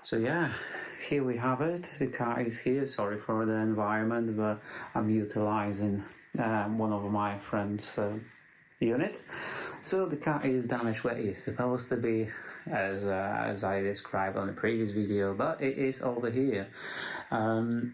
So yeah, here we have it. The car is here. Sorry for the environment, but I'm utilizing one of my friend's unit. So the car is damaged where it's supposed to be, as I described on the previous video, but it is over here. I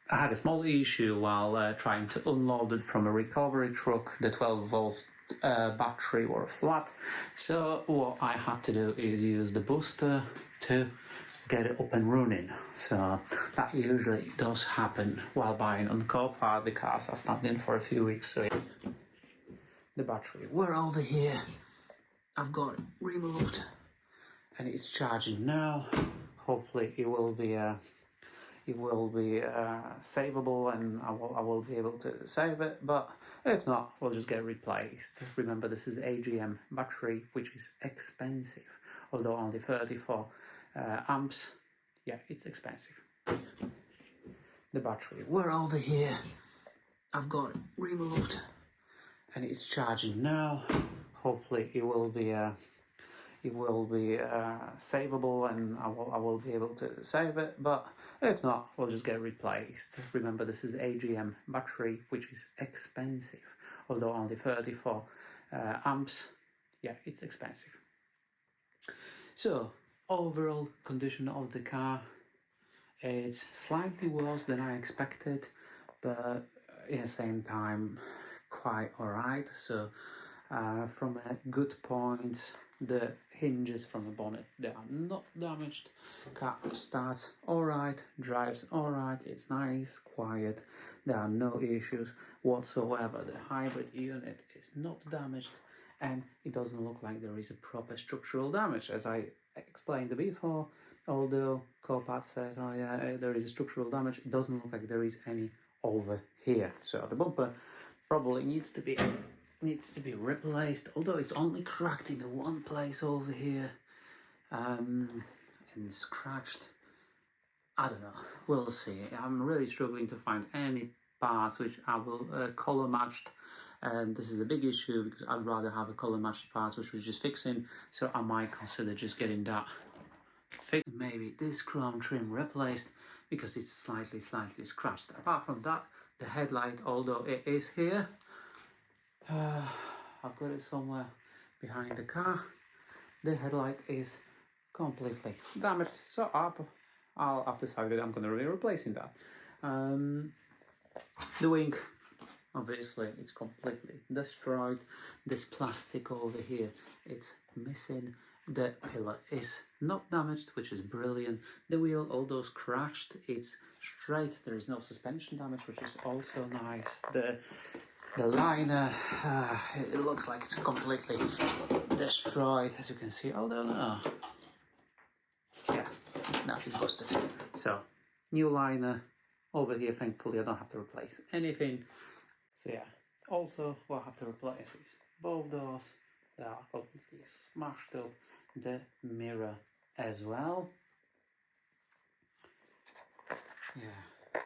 had a small issue while trying to unload it from a recovery truck. The 12-volt battery were flat, so what I had to do is use the booster to get it up and running. So that usually does happen while buying on Copart. The cars are standing for a few weeks, so the battery were over here. I've got it removed and it's charging now. Hopefully it will be savable, and I will be able to save it, but if not, we'll just get it replaced. Remember, this is AGM battery, which is expensive, although only 34 amps. Yeah, it's expensive. The battery were over here. I've got it removed and it's charging now. Hopefully it will be savable, and I will be able to save it, but if not, we'll just get it replaced. Remember, this is AGM battery, which is expensive, although only 34 amps. Yeah, it's expensive. So overall condition of the car, it's slightly worse than I expected, but in the same time quite alright. So from a good point, the hinges from the bonnet, they are not damaged. Car starts alright, drives alright, it's nice, quiet, there are no issues whatsoever. The hybrid unit is not damaged, and it doesn't look like there is a proper structural damage, as I explained before. Although Copart says, oh yeah, there is a structural damage, it doesn't look like there is any over here. So the bumper probably needs to be replaced, although it's only cracked in the one place over here and scratched. I don't know, we'll see. I'm really struggling to find any parts which I will color matched, and this is a big issue because I'd rather have a color matched parts which we're just fixing, so I might consider just getting that fixed. Maybe this chrome trim replaced because it's slightly scratched. Apart from that, the headlight, although it is here, I've got it somewhere behind the car, the headlight is completely damaged, so I've decided I'm going to be replacing that. The wing, obviously, it's completely destroyed. This plastic over here, it's missing. The pillar is not damaged, which is brilliant. The wheel, although scratched, it's straight. There is no suspension damage, which is also nice. The liner, it looks like it's completely destroyed, as you can see, although no. Yeah, now it's busted. So, new liner over here. Thankfully, I don't have to replace anything. So yeah, also what I have to replace is both doors. They are completely smashed up. The mirror as well. Yeah,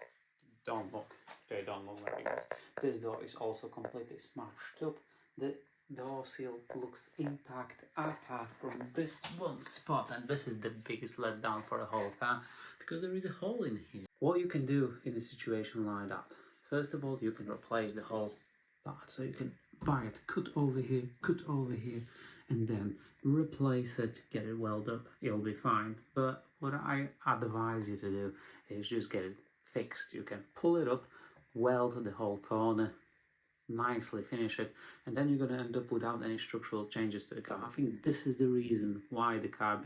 they don't look very good. This door is also completely smashed up. The door seal looks intact apart from this one spot, and this is the biggest letdown for the whole car because there is a hole in here. What you can do in a situation like that, first of all, you can replace the whole part. So you can buy it, cut over here, and then replace it, get it welded up, it'll be fine. But what I advise you to do is just get it fixed. You can pull it up, weld the whole corner, nicely finish it, and then you're going to end up without any structural changes to the car. I think this is the reason why the car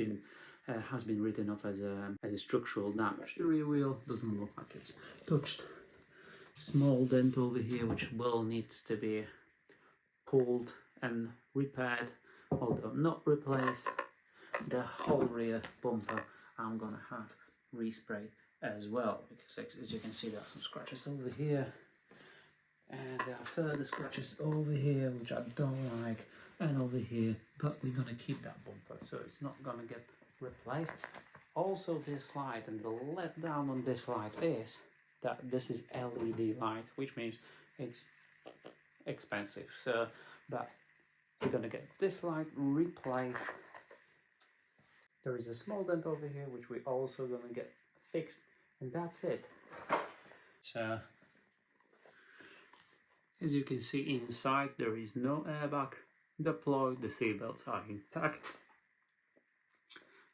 has been written off as a structural damage. The rear wheel doesn't look like it's touched. Small dent over here which will need to be pulled and repaired, although not replaced. The whole rear bumper I'm gonna have resprayed as well, because as you can see, there are some scratches over here, and there are further scratches over here which I don't like, and over here, but we're gonna keep that bumper, so it's not gonna get replaced. Also, this light, and the letdown on this light is that this is LED light, which means it's expensive. So, but we're gonna get this light replaced. There is a small dent over here, which we're also gonna get fixed, and that's it. So, as you can see inside, there is no airbag deployed, the seatbelts are intact.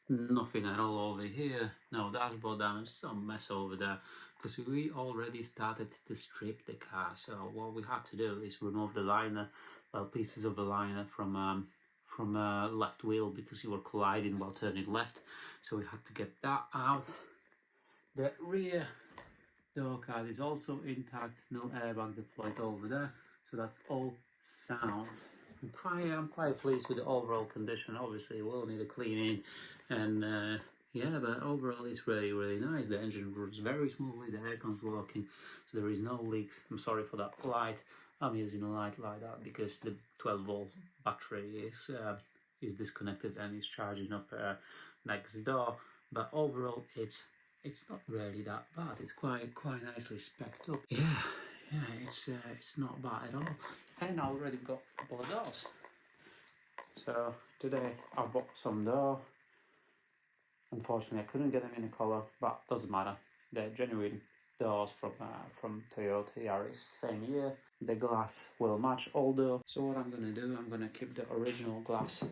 Nothing at all over here, no dashboard damage, some mess over there, because we already started to strip the car. So what we had to do is remove the liner, well, pieces of the liner from left wheel, because you were colliding while turning left, so we had to get that out. The rear door card is also intact, no airbag deployed over there, so that's all sound. I'm quite pleased with the overall condition. Obviously, we'll need a cleaning, and yeah, but overall it's really nice. The engine runs very smoothly, the aircon's working, so there is no leaks. I'm sorry for that light. I'm using a light like that because the 12-volt battery is disconnected and is charging up next door. But overall, it's not really that bad. It's quite nicely spec'd up. Yeah, it's not bad at all. And I already got a couple of doors. So today I bought some door. Unfortunately, I couldn't get them in a color, but doesn't matter. They're genuine doors from Toyota Yaris, same year. The glass will match all doors. So what I'm gonna do, I'm gonna keep the original glass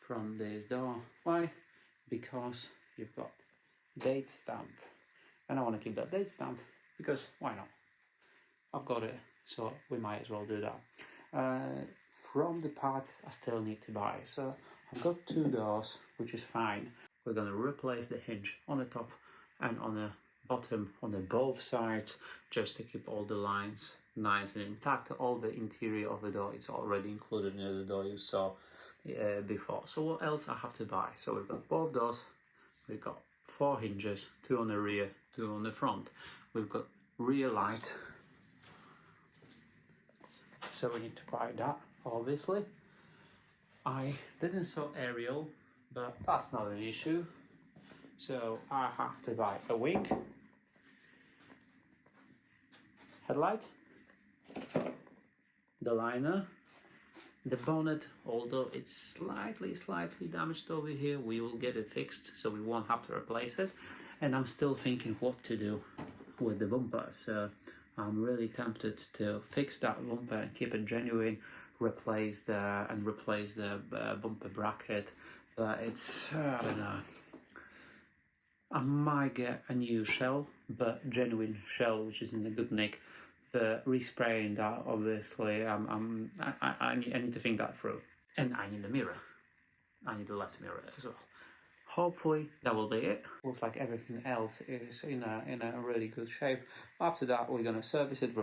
from this door. Why? Because you've got date stamp, and I want to keep that date stamp because why not? I've got it, so we might as well do that. From the part I still need to buy, so I've got two doors, which is fine. We're going to replace the hinge on the top and on the bottom on the both sides, just to keep all the lines nice and intact. All the interior of the door is already included in the door you saw before. So what else I have to buy? So we've got both doors, we've got 4 hinges, 2 on the rear, 2 on the front. We've got rear light, so we need to buy that, obviously. I didn't saw aerial, but that's not an issue. So I have to buy a wing, headlight, the liner, the bonnet, although it's slightly damaged over here, we will get it fixed, so we won't have to replace it. And I'm still thinking what to do with the bumper, so I'm really tempted to fix that bumper and keep it genuine, replace the bumper bracket, but it's, I don't know. I might get a new shell, but genuine shell, which is in a good nick. But respraying that, obviously, I need to think that through. And I need the mirror. I need the left mirror as well. Hopefully that will be it. Looks like everything else is in a really good shape. After that, we're gonna service it,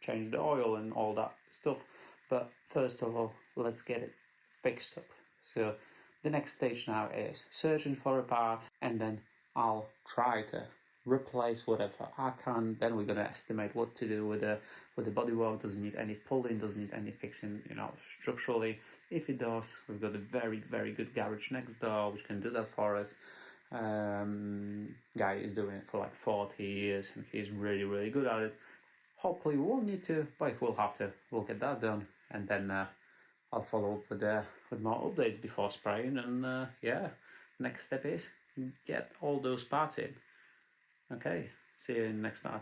change the oil and all that stuff. But first of all, let's get it fixed up. So the next stage now is searching for a part, and then I'll try to replace whatever I can. Then we're gonna estimate what to do with the bodywork. Does it need any pulling? Does it need any fixing? Structurally. If it does, we've got a very good garage next door which can do that for us. Guy is doing it for like 40 years and he's really good at it. Hopefully we won't need to, but if we'll have to, we'll get that done, and then I'll follow up with more updates before spraying. And yeah, next step is get all those parts in. Okay, see you in the next part.